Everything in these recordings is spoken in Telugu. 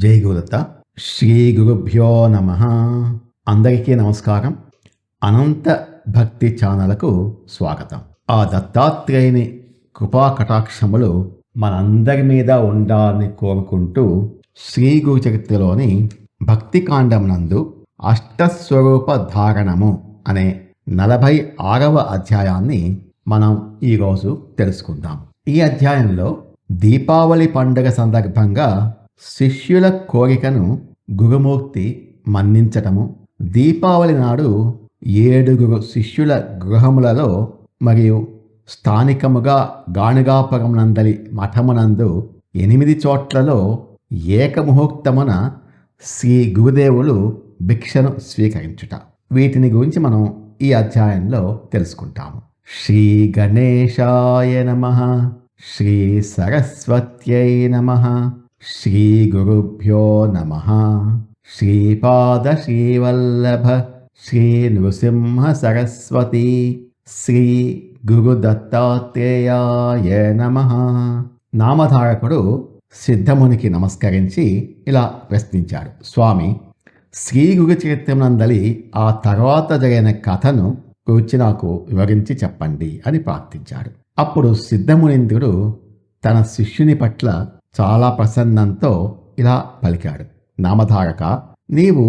జై గురుదత్త. శ్రీ గురుభ్యో నమ. అందరికీ నమస్కారం. అనంత భక్తి ఛానల్కు స్వాగతం. ఆ దత్తాత్రేయుని కృపా కటాక్షములు మనందరి మీద ఉండాలని కోరుకుంటూ శ్రీ గురు చరిత్రలోని భక్తికాండం నందు అష్టస్వరూప ధారణము అనే 46వ అధ్యాయాన్ని మనం ఈరోజు తెలుసుకుందాం. ఈ అధ్యాయంలో దీపావళి పండుగ సందర్భంగా శిష్యుల కోరికను గురుమూర్తి మన్నించటము, దీపావళి నాడు 7 శిష్యుల గృహములలో మరియు స్థానికముగా గాణుగాపురం నందలి మఠమునందు 8 చోట్లలో ఏకముహూర్తమున శ్రీ గురుదేవులు భిక్షను స్వీకరించుట, వీటిని గురించి మనం ఈ అధ్యాయంలో తెలుసుకుంటాము. శ్రీ గణేశాయ నమః. శ్రీ సరస్వత్యై నమః. శ్రీ గురుభ్యో నమః. శ్రీపాద శ్రీవల్లభ శ్రీ నృసింహ సరస్వతి శ్రీ గురు దత్తాత్రేయాయ నమః. నామధారకుడు సిద్ధమునికి నమస్కరించి ఇలా ప్రశ్నించాడు. స్వామి, శ్రీ గురు చరిత్రనందలి ఆ తర్వాత జరిగిన కథను గురించి నాకు వివరించి చెప్పండి అని ప్రార్థించాడు. అప్పుడు సిద్ధమునీంద్రుడు తన శిష్యుని పట్ల చాలా ప్రసన్నంతో ఇలా పలికాడు. నామధారక, నీవు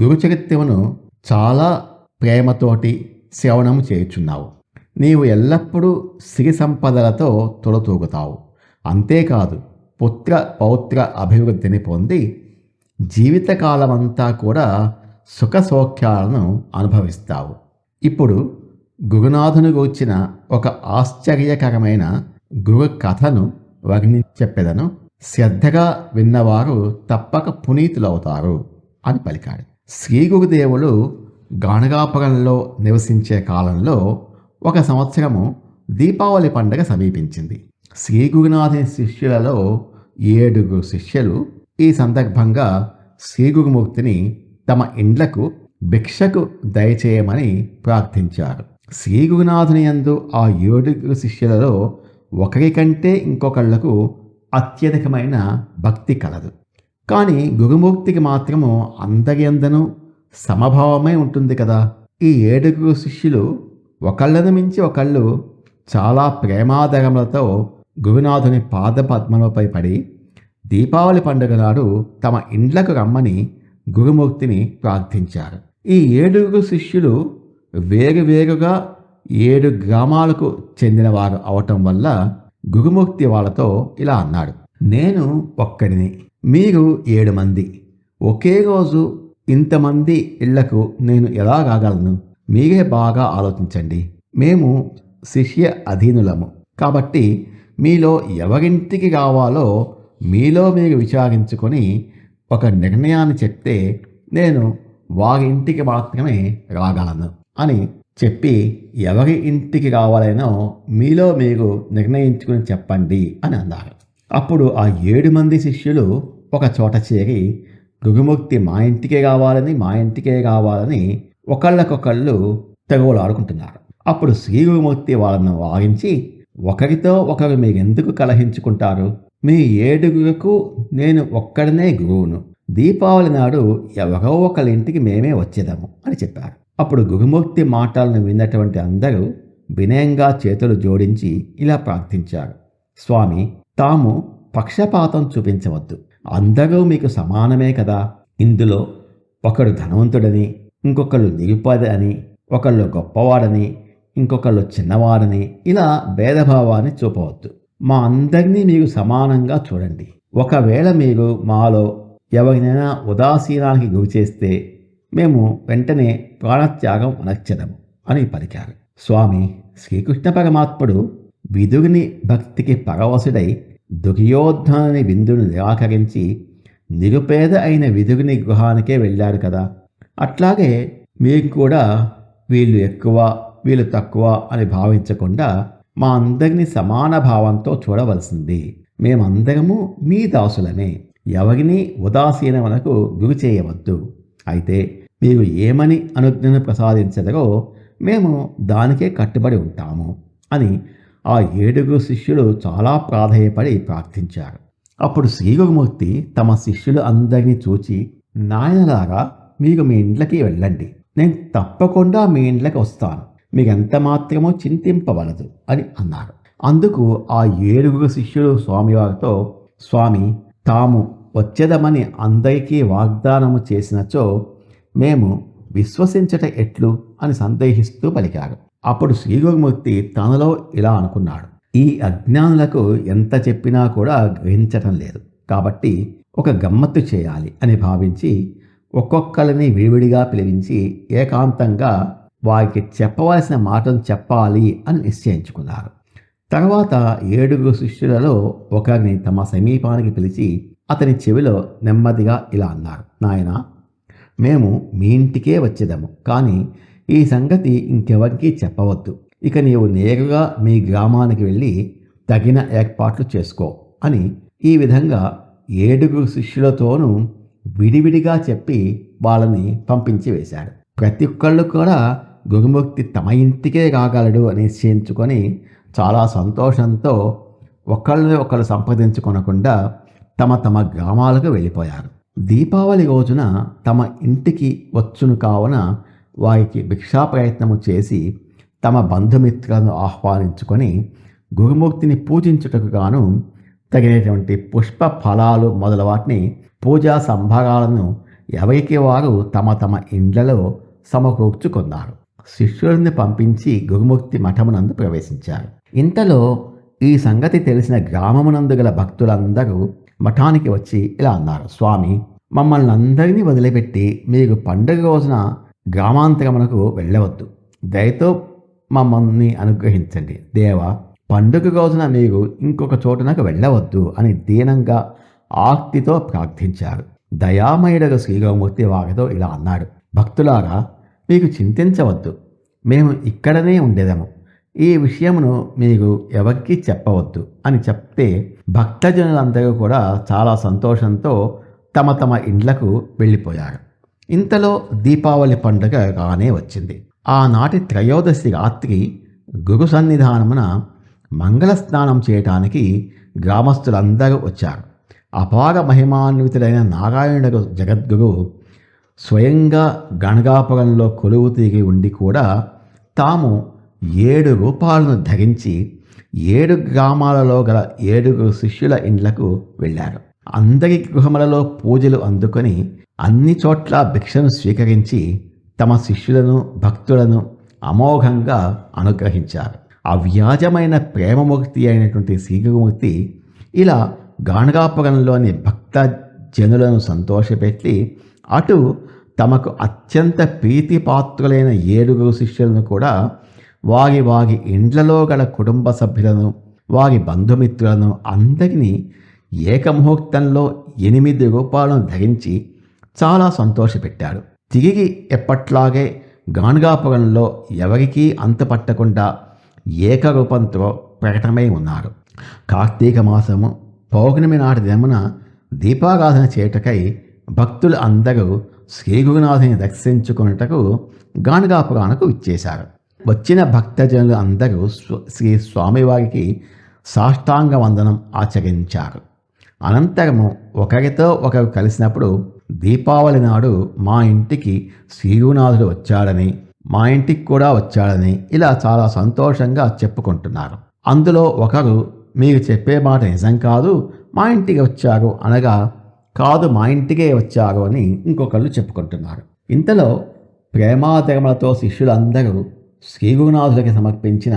గురుచరిత్రమును చాలా ప్రేమతోటి శ్రవణము చేయుచున్నావు. నీవు ఎల్లప్పుడూ సిరి సంపదలతో తొలతూగుతావు. అంతేకాదు, పుత్ర పౌత్ర అభివృద్ధిని పొంది జీవితకాలమంతా కూడా సుఖ సౌఖ్యాలను అనుభవిస్తావు. ఇప్పుడు గురునాథుని గూర్చిన ఒక ఆశ్చర్యకరమైన గురు కథను చెప్పెదను. శ్రద్ధగా విన్నవారు తప్పక పునీతులవుతారు అని పలికాడు. శ్రీ గురుదేవులు గాణగాపురంలో నివసించే కాలంలో ఒక సంవత్సరము దీపావళి పండుగ సమీపించింది. శ్రీ గురునాథుని శిష్యులలో 7 శిష్యులు ఈ సందర్భంగా శ్రీ గురుమూర్తిని తమ ఇండ్లకు భిక్షకు దయచేయమని ప్రార్థించారు. శ్రీ గురునాథుని యందు ఆ 7 శిష్యులలో ఒకరికంటే ఇంకొకళ్లకు అత్యధికమైన భక్తి కలదు. కానీ గురుమూర్తికి మాత్రము అందరి యందును సమభావమై ఉంటుంది కదా. ఈ 7 శిష్యులు ఒకళ్ళను మించి ఒకళ్ళు చాలా ప్రేమాదరములతో గురునాథుని పాదపద్మలపై పడి దీపావళి పండుగ నాడు తమ ఇండ్లకు రమ్మని గురుమూర్తిని ప్రార్థించారు. ఈ 7 శిష్యులు వేరువేరుగా 7 గ్రామాలకు చెందినవారు అవటం వల్ల గురుమూర్తి వాళ్ళతో ఇలా అన్నాడు. నేను ఒక్కడిని, మీరు 7 మంది. ఒకే రోజు ఇంతమంది ఇళ్లకు నేను ఎలా రాగలను? మీరే బాగా ఆలోచించండి. మేము శిష్య అధీనులము కాబట్టి మీలో ఎవరింటికి రావాలో మీలో మీరు విచారించుకొని ఒక నిర్ణయాన్ని చెప్తే నేను వారి ఇంటికి మాత్రమే రాగలను అని చెప్పి, ఎవరి ఇంటికి రావాలనో మీలో మీరు నిర్ణయించుకుని చెప్పండి అని అన్నారు. అప్పుడు ఆ 7 మంది శిష్యులు ఒక చోట చేరి గురుమూర్తి మా ఇంటికే కావాలని ఒకళ్ళకొకళ్ళు తెగోలాడుకుంటున్నారు. అప్పుడు శ్రీ గురుమూర్తి వాళ్ళను వారించి, ఒకరితో ఒకరు మీరెందుకు కలహించుకుంటారు? మీ 7 నేను ఒక్కడనే గురువును. దీపావళి నాడు ఎవరో ఒకళ్ళ ఇంటికి మేమే వచ్చేదాము అని చెప్పారు. అప్పుడు గురుమూర్తి మాటలను విన్నటువంటి అందరూ వినయంగా చేతులు జోడించి ఇలా ప్రార్థించారు. స్వామి, తాము పక్షపాతం చూపించవద్దు. అందరూ మీకు సమానమే కదా. ఇందులో ఒకడు ధనవంతుడని, ఇంకొకళ్ళు నిరుపేద అని, ఒకళ్ళు గొప్పవాడని, ఇంకొకళ్ళు చిన్నవాడని ఇలా భేదభావాన్ని చూపవద్దు. మా అందరినీ మీరు సమానంగా చూడండి. ఒకవేళ మీరు మాలో ఎవరినైనా ఉదాసీనానికి గురి చేస్తే మేము వెంటనే ప్రాణత్యాగం అనర్చదము అని పలికారు. స్వామి, శ్రీకృష్ణ పరమాత్ముడు విదురుని భక్తికి పరవశుడై దుర్యోధనుని విందును నిరాకరించి నిరుపేద అయిన విదురుని గృహానికే వెళ్ళాడు కదా. అట్లాగే మీరు కూడా వీళ్ళు ఎక్కువ వీళ్ళు తక్కువ అని భావించకుండా మా అందరినీ సమాన భావంతో చూడవలసింది. మేమందరము మీ దాసులమే. ఎవరిని ఉదాసీనములకు గురి చేయవద్దు. అయితే మీరు ఏమని అనుజ్ఞను ప్రసాదించదరో మేము దానికే కట్టుబడి ఉంటాము అని ఆ 7 శిష్యులు చాలా ప్రాధేయపడి ప్రార్థించారు. అప్పుడు శ్రీ గురుమూర్తి తమ శిష్యులు అందరినీ చూచి, నాయనలారా, మీరు మీ ఇంట్లోకి వెళ్ళండి, నేను తప్పకుండా మీ ఇంట్లోకి వస్తాను, మీరెంత మాత్రమో చింతింపవలదు అని అన్నారు. అందుకు ఆ 7 శిష్యులు స్వామివారితో, స్వామి, తాము వచ్చేదమని అందరికీ వాగ్దానము చేసినచో మేము విశ్వసించట ఎట్లు అని సందేహిస్తూ పలికారు. అప్పుడు శ్రీ గురుమూర్తి తనలో ఇలా అనుకున్నాడు, ఈ అజ్ఞానులకు ఎంత చెప్పినా కూడా గ్రహించటం లేదు, కాబట్టి ఒక గమ్మత్తు చేయాలి అని భావించి ఒక్కొక్కరిని విడివిడిగా పిలిపించి ఏకాంతంగా వారికి చెప్పవలసిన మాటను చెప్పాలి అని నిశ్చయించుకున్నారు. తర్వాత 7 శిష్యులలో ఒకరిని తమ సమీపానికి పిలిచి అతని చెవిలో నెమ్మదిగా ఇలా అన్నారు, నాయనా, మేము మీ ఇంటికే వచ్చేదాము, కానీ ఈ సంగతి ఇంకెవరికీ చెప్పవద్దు. ఇక నీవు నేరుగా మీ గ్రామానికి వెళ్ళి తగిన ఏర్పాట్లు చేసుకో అని ఈ విధంగా 7 శిష్యులతోనూ విడివిడిగా చెప్పి వాళ్ళని పంపించి వేశాడు. ప్రతి ఒక్కళ్ళు కూడా గురుమూర్తి తమ ఇంటికే రాగలడు అని నిశ్చయించుకొని చాలా సంతోషంతో ఒకళ్ళు సంప్రదించుకొనకుండా తమ తమ గ్రామాలకు వెళ్ళిపోయారు. దీపావళి రోజున తమ ఇంటికి వచ్చును కావున వారికి భిక్షా ప్రయత్నము చేసి తమ బంధుమిత్రులను ఆహ్వానించుకొని గురుమూర్తిని పూజించుటకు గాను తగినటువంటి పుష్ప ఫలాలు మొదల వాటిని పూజా సంభారాలను ఎవరికి వారు తమ తమ ఇండ్లలో సమకూర్చుకున్నారు. శిష్యులను పంపించి గురుమూర్తి మఠమునందు ప్రవేశించారు. ఇంతలో ఈ సంగతి తెలిసిన గ్రామమునందు గల భక్తులందరూ మఠానికి వచ్చి ఇలా అన్నారు, స్వామి, మమ్మల్ని అందరినీ వదిలిపెట్టి మీరు పండుగ రోజున గ్రామాంతరమునకు వెళ్ళవద్దు, దయతో మమ్మల్ని అనుగ్రహించండి. దేవా, పండుగ రోజున మీరు ఇంకొక చోటునకు వెళ్ళవద్దు అని దీనంగా ఆర్తితో ప్రార్థించారు. దయామయుడగు శ్రీగురుమూర్తి వారితో ఇలా అన్నాడు, భక్తులారా, మీకు చింతించవద్దు, మేము ఇక్కడనే ఉండేదము, ఈ విషయమును మీరు ఎవరికీ చెప్పవద్దు అని చెప్తే భక్తజనులందరూ కూడా చాలా సంతోషంతో తమ తమ ఇండ్లకు వెళ్ళిపోయారు. ఇంతలో దీపావళి పండుగ రానే వచ్చింది. ఆనాటి త్రయోదశి రాత్రి గురు సన్నిధానమున మంగళ స్నానం చేయటానికి గ్రామస్తులందరూ వచ్చారు. అపార మహిమాన్వితుడైన నారాయణుడు జగద్గురు స్వయంగా గణగాపురంలో కొలువు తీరి ఉండి కూడా తాము 7 రూపాలను ధరించి 7 గ్రామాలలో గల 7 శిష్యుల ఇండ్లకు వెళ్ళారు. అందరి గృహములలో పూజలు అందుకొని అన్ని చోట్ల భిక్షను స్వీకరించి తమ శిష్యులను భక్తులను అమోఘంగా అనుగ్రహించారు. అవ్యాజమైన ప్రేమమూర్తి అయినటువంటి శ్రీగురుమూర్తి ఇలా గాణగాపురంలోని భక్త జనులను సంతోషపెట్టి అటు తమకు అత్యంత ప్రీతిపాత్రులైన 7 శిష్యులను కూడా వారి వారి ఇండ్లలో గల కుటుంబ సభ్యులను వారి బంధుమిత్రులను అందరినీ ఏకముహూర్తంలో 8 రూపాలను ధరించి చాలా సంతోషపెట్టాడు. తిరిగి ఎప్పట్లాగే గాణగాపురంలో ఎవరికీ అంతుపట్టకుండా ఏకరూపంతో ప్రకటమై ఉన్నారు. కార్తీక మాసము పౌర్ణమి నాటి దినమున దీపారాధన చేయుటకై భక్తులు అందరూ శ్రీగురునాథుని దర్శించుకున్నటకు గాణగాపురానికి ఇచ్చేశారు. వచ్చిన భక్తజనులు అందరూ శ్రీ స్వామివారికి సాష్టాంగ వందనం ఆచరించారు. అనంతరము ఒకరితో ఒకరు కలిసినప్పుడు దీపావళి నాడు మా ఇంటికి శ్రీగురునాథుడు వచ్చాడని, మా ఇంటికి కూడా వచ్చాడని ఇలా చాలా సంతోషంగా చెప్పుకుంటున్నారు. అందులో ఒకరు, మీరు చెప్పే మాట నిజం కాదు, మా ఇంటికి వచ్చారు అనగా, కాదు మా ఇంటికే వచ్చారు అని ఇంకొకళ్ళు చెప్పుకుంటున్నారు. ఇంతలో ప్రేమాదరములతో శిష్యులందరూ శ్రీగురునాథులకి సమర్పించిన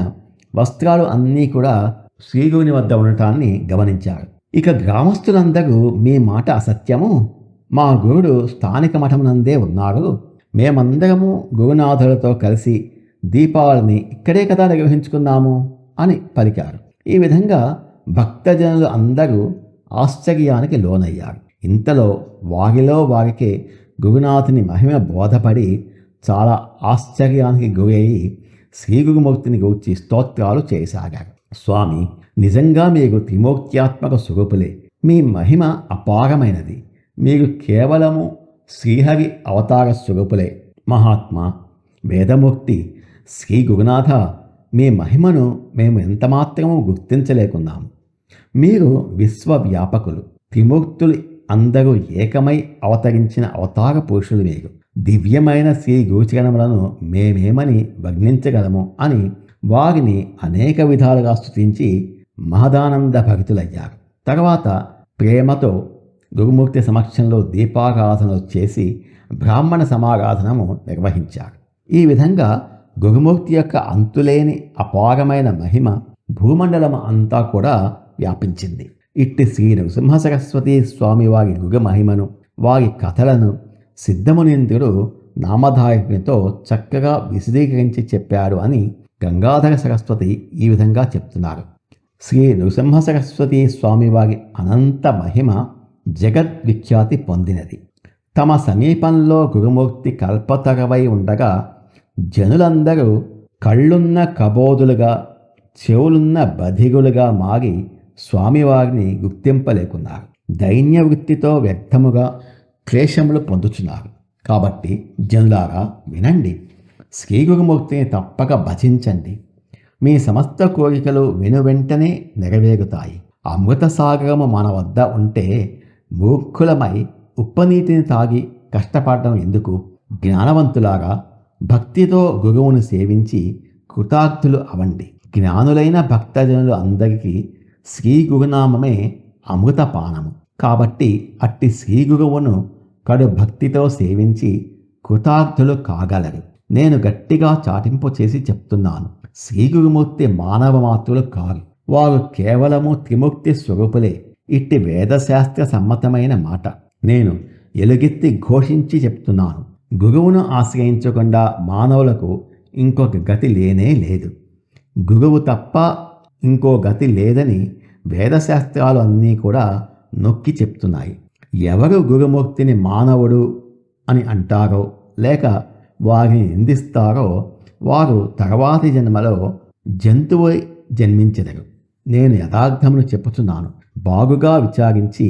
వస్త్రాలు అన్నీ కూడా శ్రీగురుని వద్ద ఉండటాన్ని గమనించారు. ఇక గ్రామస్తులందరూ, మీ మాట అసత్యము, మా గురుడు స్థానిక మఠమునందే ఉన్నారు, మేమందరము గురునాథులతో కలిసి దీపావళిని ఇక్కడే కదా నిర్వహించుకున్నాము అని పలికారు. ఈ విధంగా భక్తజనులు అందరూ ఆశ్చర్యానికి లోనయ్యారు. ఇంతలో వారిలో వారికే గురునాథుని మహిమ బోధపడి చాలా ఆశ్చర్యానికి గురయ్యి శ్రీగురుమూర్తిని గూర్చి స్తోత్రాలు చేయసాగారు. స్వామి, నిజంగా మీరు త్రిమూర్త్యాత్మక స్వరూపులే, మీ మహిమ అపారమైనది, మీరు కేవలము శ్రీహరి అవతార స్వరూపులే. మహాత్మా, వేదమూర్తి శ్రీ గురునాథ, మీ మహిమను మేము ఎంతమాత్రమూ గుర్తించలేకున్నాము. మీరు విశ్వవ్యాపకులు, త్రిమూర్తులు అందరూ ఏకమై అవతరించిన అవతార పురుషులు మీరు. దివ్యమైన శ్రీ గురుచరణములను మేమేమని వర్ణించగలము అని వారిని అనేక విధాలుగా స్తుతించి మహదానంద భక్తులయ్యారు. తర్వాత ప్రేమతో గురుమూర్తి సమక్షంలో దీపారాధనలు చేసి బ్రాహ్మణ సమారాధనము నిర్వహించారు. ఈ విధంగా గురుమూర్తి యొక్క అంతులేని అపారమైన మహిమ భూమండలం అంతా కూడా వ్యాపించింది. ఇట్టి శ్రీ నృసింహ సరస్వతి స్వామి వారి గురు మహిమను, వారి కథలను సిద్ధమునీంద్రుడు నామధారినితో చక్కగా విశదీకరించి చెప్పాడు అని గంగాధర సరస్వతి ఈ విధంగా చెప్తున్నారు. శ్రీ నృసింహ సరస్వతి స్వామివారి అనంత మహిమ జగద్విఖ్యాతి పొందినది. తమ సమీపంలో గురుమూర్తి కల్పతరవై ఉండగా జనులందరూ కళ్ళున్న కబోదులుగా, చెవులున్న బధిగులుగా మారి స్వామివారిని గుర్తింపలేకున్నారు. దైన్య వృత్తితో వ్యర్థముగా క్లేశములు పొందుచున్నారు. కాబట్టి జనులారా వినండి, శ్రీ గురుమూర్తిని తప్పక భజించండి. మీ సమస్త కోరికలు వెనువెంటనే నెరవేరుతాయి. అమృత సాగరము మన వద్ద ఉంటే మూర్ఖులమై ఉప్పనీటిని తాగి కష్టపడడం ఎందుకు? జ్ఞానవంతులారా, భక్తితో గురువును సేవించి కృతార్థులు అవండి. జ్ఞానులైన భక్తజనులు అందరికీ శ్రీ గురునామమే అమృతపానము. కాబట్టి అట్టి శ్రీ గురువును కడు భక్తితో సేవించి కృతార్థులు కాగలరు. నేను గట్టిగా చాటింపు చేసి చెప్తున్నాను, శ్రీ గురుమూర్తి మానవ మాత్రులు కారు. వారు కేవలము త్రిమూర్తి స్వరూపులే. ఇట్టి వేదశాస్త్ర సమ్మతమైన మాట నేను ఎలుగెత్తి ఘోషించి చెప్తున్నాను. గురువును ఆశ్రయించకుండా మానవులకు ఇంకొక గతి లేనే లేదు. గురువు తప్ప ఇంకో గతి లేదని వేదశాస్త్రాలు అన్నీ కూడా నొక్కి చెప్తున్నాయి. ఎవరు గురుమూర్తిని మానవుడు అని అంటారో లేక వారిని నిందిస్తారో వారు తర్వాతి జన్మలో జంతువు జన్మించెదరు. నేను యథార్థమును చెప్పుచున్నాను. బాగుగా విచారించి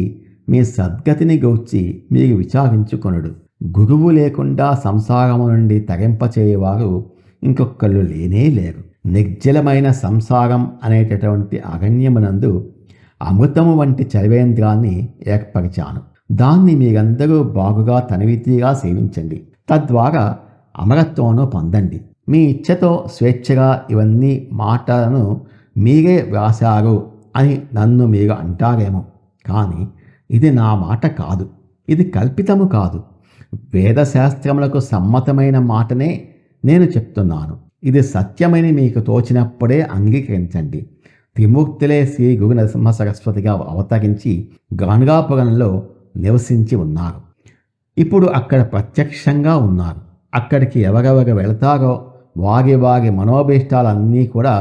మీ సద్గతిని గూర్చి మీరు విచారించుకొనుడు. గురువు లేకుండా సంసారము నుండి తరింపచేయవారు ఇంకొకళ్ళు లేనే లేరు. నిర్జలమైన సంసారం అనేటటువంటి అరణ్యమునందు అమృతము వంటి చర్వేంద్రాన్ని ఏర్పరిచాను. దాన్ని మీరందరూ బాగుగా తనివితీగా సేవించండి. తద్వారా అమరత్వమును పొందండి. మీ ఇచ్ఛతో స్వేచ్ఛగా ఇవన్నీ మాటలను మీరే వ్రాశారు అని నన్ను మీరు అంటారేమో, కానీ ఇది నా మాట కాదు. ఇది కల్పితము కాదు. వేదశాస్త్రములకు సమ్మతమైన మాటనే నేను చెప్తున్నాను. ఇది సత్యమని మీకు తోచినప్పుడే అంగీకరించండి. త్రిమూర్తులే శ్రీ గురు నరసింహ సరస్వతిగా అవతరించి గాణగాపురంలో నివసించి ఉన్నారు. ఇప్పుడు అక్కడ ప్రత్యక్షంగా ఉన్నారు. అక్కడికి ఎవరెవరు వెళతారో వారి వారి మనోభీష్టాలన్నీ కూడా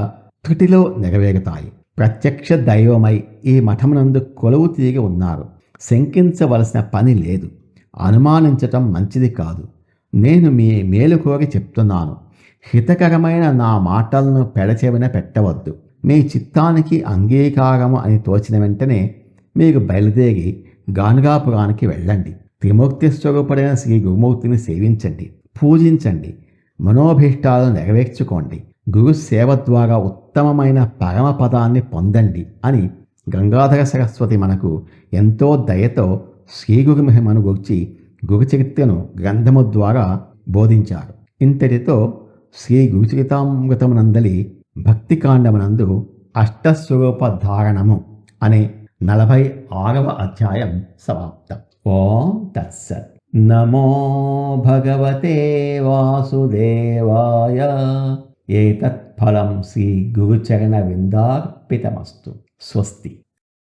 త్రుటిలో నెరవేరుతాయి. ప్రత్యక్ష దైవమై ఈ మఠమునందు కొలువు తీరి ఉన్నారు. శంకించవలసిన పని లేదు. అనుమానించటం మంచిది కాదు. నేను మీ మేలు కోరి చెప్తున్నాను. హితకరమైన నా మాటలను పెడచెవిన పెట్టవద్దు. మీ చిత్తానికి అంగీకారము అని తోచిన వెంటనే మీరు బయలుదేరి గాణగాపురానికి వెళ్ళండి. త్రిమూర్తి స్వరూపుడైన శ్రీ గురుమూర్తిని సేవించండి, పూజించండి, మనోభీష్టాలను నెరవేర్చుకోండి. గురు సేవ ద్వారా ఉత్తమమైన పరమపదాన్ని పొందండి అని గంగాధర సరస్వతి మనకు ఎంతో దయతో శ్రీ గురు మహిమను గురించి గురుచరిత్రను గ్రంథము ద్వారా బోధించారు. ఇంతటితో శ్రీ గురుచరితామృతమునందలి భక్తికాండమునందు అష్టస్వరూప ధారణము అనే 46వ అధ్యాయం సమాప్తం. ఓం తత్సత్. నమో భగవతే వాసుదేవాయ. ఏతత్ ఫలం శ్రీ గురుచరణ విందార్పితమస్తు. స్వస్తి.